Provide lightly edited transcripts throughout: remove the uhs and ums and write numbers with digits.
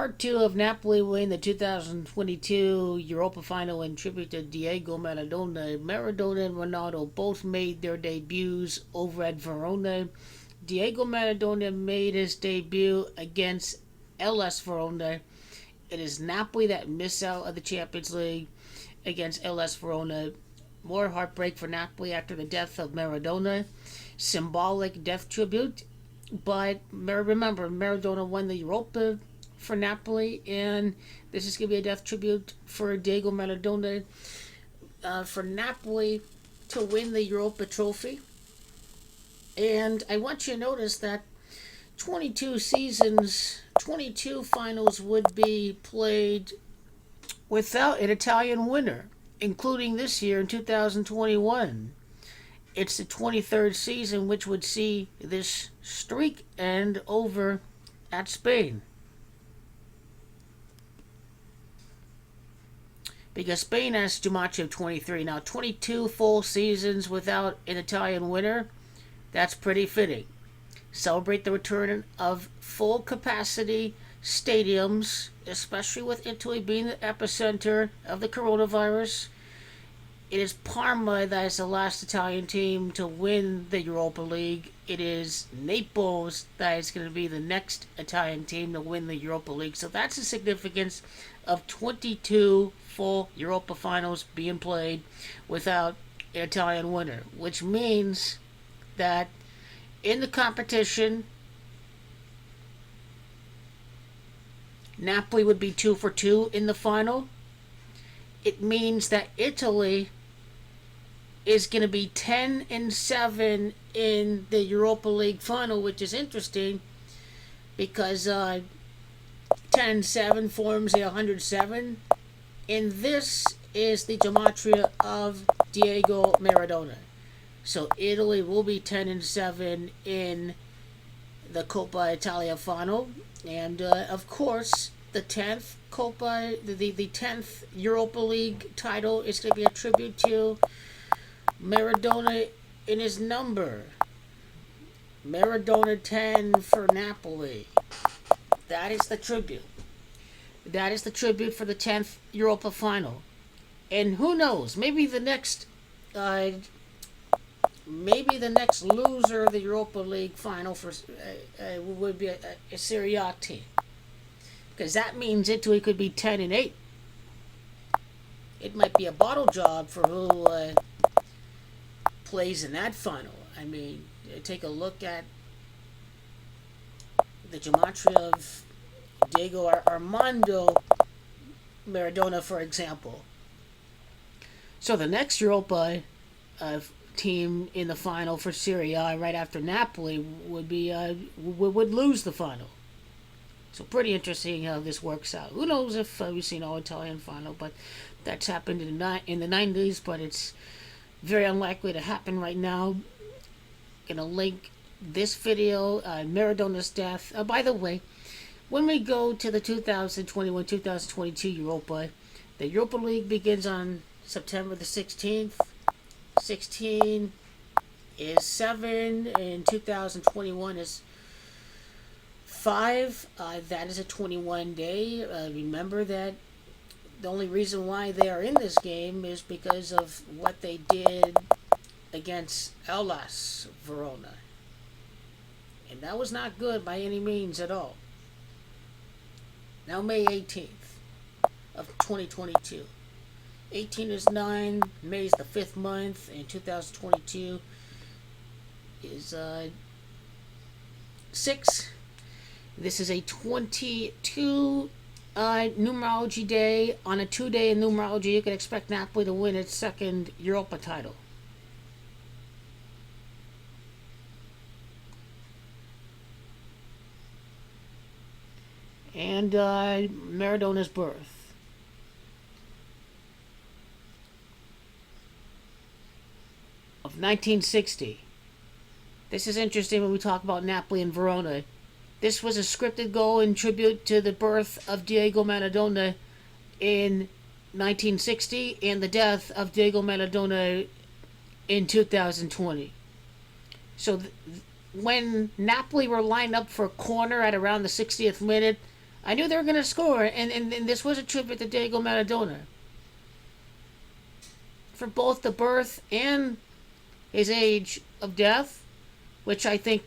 Part 2 of Napoli win the 2022 Europa Final in tribute to Diego Maradona. Maradona and Ronaldo both made their debuts over at Verona. Diego Maradona made his debut against LS Verona. It is Napoli that miss out of the Champions League against LS Verona. More heartbreak for Napoli after the death of Maradona. Symbolic death tribute. But remember, Maradona won the Europa for Napoli, and this is going to be a death tribute for Diego Maradona. For Napoli to win the Europa trophy. And I want you to notice that 22 seasons, 22 finals would be played without an Italian winner, including this year in 2021. It's the 23rd season which would see this streak end over at Spain. Because Spain has Gematria of 23. Now, 22 full seasons without an Italian winner, that's pretty fitting. Celebrate the return of full capacity stadiums, especially with Italy being the epicenter of the coronavirus. It is Parma that is the last Italian team to win the Europa League. It is Naples that is going to be the next Italian team to win the Europa League. So that's the significance of 22 full Europa finals being played without an Italian winner, which means that in the competition, Napoli would be 2 for 2 in the final. It means that Italy is going to be 10-7 in the Europa League final, which is interesting because 10-7 forms a 107, and this is the gematria of Diego Maradona. So Italy will be 10-7 in the Coppa Italia final, and of course the 10th Coppa, the 10th Europa League title is going to be a tribute to Maradona in his number. Maradona 10 for Napoli. That is the tribute. That is the tribute for the 10th Europa final. And who knows, maybe the next loser of the Europa League final for would be a Serie A team. Because that means Italy could be 10-8. It might be a bottle job for who plays in that final. I mean, take a look at the gematria of Diego Armando Maradona, for example. So the next Europa team in the final for Serie A, right after Napoli, would would lose the final. So pretty interesting how this works out. Who knows if we've seen all Italian final, but that's happened in the 90s, but it's very unlikely to happen right now. Gonna link this video, Maradona's death. By the way, when we go to the 2021-2022 Europa, the Europa League begins on September the 16th. 16 is 7, and 2021 is 5. That is a 21 day. Remember that the only reason why they are in this game is because of what they did against LS Verona. And that was not good by any means at all. Now May 18th of 2022. 18 is 9, May is the 5th month, and 2022 is 6. This is a 22 numerology day. On a 2-day in numerology, you can expect Napoli to win its second Europa title. And Maradona's birth. Of 1960. This is interesting when we talk about Napoli and Verona. This was a scripted goal in tribute to the birth of Diego Maradona in 1960 and the death of Diego Maradona in 2020. So when Napoli were lined up for a corner at around the 60th minute, I knew they were going to score, and this was a tribute to Diego Maradona for both the birth and his age of death, which I think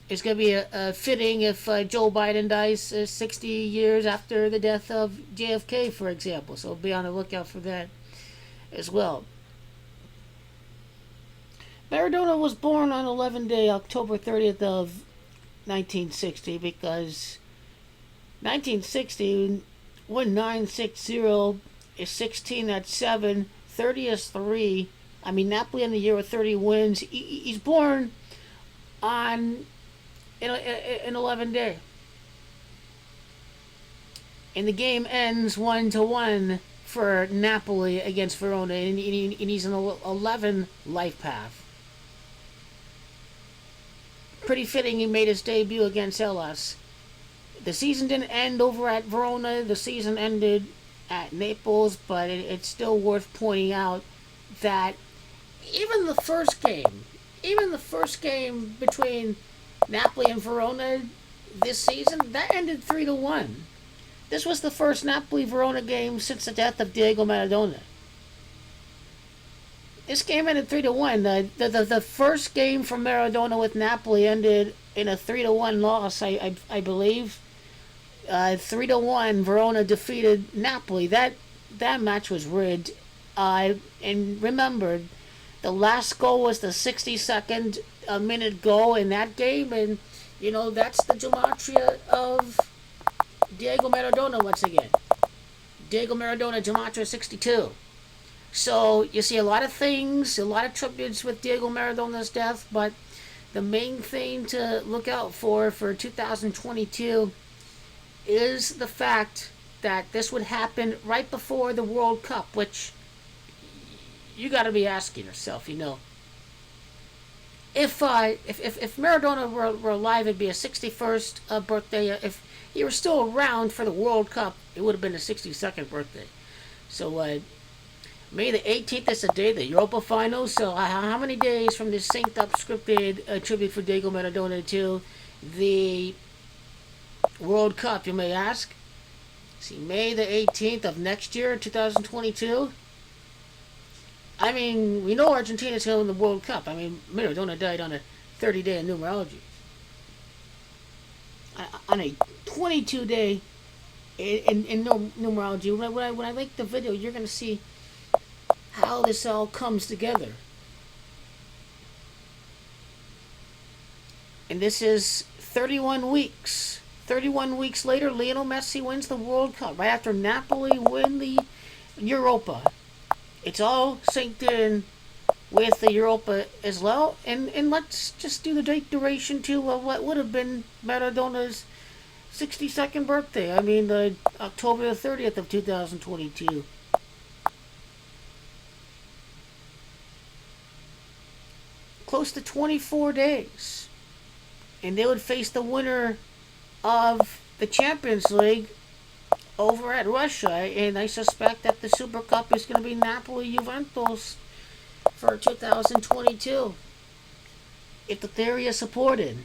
is going to be fitting if Joe Biden dies 60 years after the death of JFK, for example. So be on the lookout for that as well. Maradona was born on 11 day, October 30th of 1960, because 1960, 1960 is 16 at 7, 30 is 3. I mean, Napoli in the year with 30 wins. He's born on in 11 day. And the game ends 1-1 for Napoli against Verona, and he's an 11 life path. Pretty fitting he made his debut against Hellas. The season didn't end over at Verona. The season ended at Naples, but it's still worth pointing out that even the first game between Napoli and Verona this season, that ended 3-1. This was the first Napoli-Verona game since the death of Diego Maradona. This game ended 3-1. The first game from Maradona with Napoli ended in a 3-1 loss, I believe. 3-1, Verona defeated Napoli. That match was rigged. And remember, the last goal was the 62nd minute goal in that game, and that's the gematria of Diego Maradona once again. Diego Maradona gematria 62. So you see a lot of things, a lot of tributes with Diego Maradona's death, but the main thing to look out for 2022 is the fact that this would happen right before the World Cup, which you got to be asking yourself, if Maradona were alive, it'd be a 61st birthday. If he were still around for the World Cup, it would have been a 62nd birthday. So May the 18th is the day of the Europa Final. So how many days from this synced up scripted tribute for Diego Maradona to the World Cup, you may ask? See, May the 18th of next year, 2022. I mean, we know Argentina's going to win the World Cup. I mean, Maradona died on a 30-day in numerology. On a 22-day in numerology. When I link the video, you're going to see how this all comes together. And this is 31 weeks. 31 weeks later, Lionel Messi wins the World Cup. Right after Napoli win the Europa. It's all synced in with the Europa as well. And let's just do the date duration to what would have been Maradona's 62nd birthday. I mean, October the 30th of 2022. Close to 24 days. And they would face the winner of the Champions League over at Russia. And I suspect that the Super Cup is going to be Napoli-Juventus for 2022. If the theory is supported.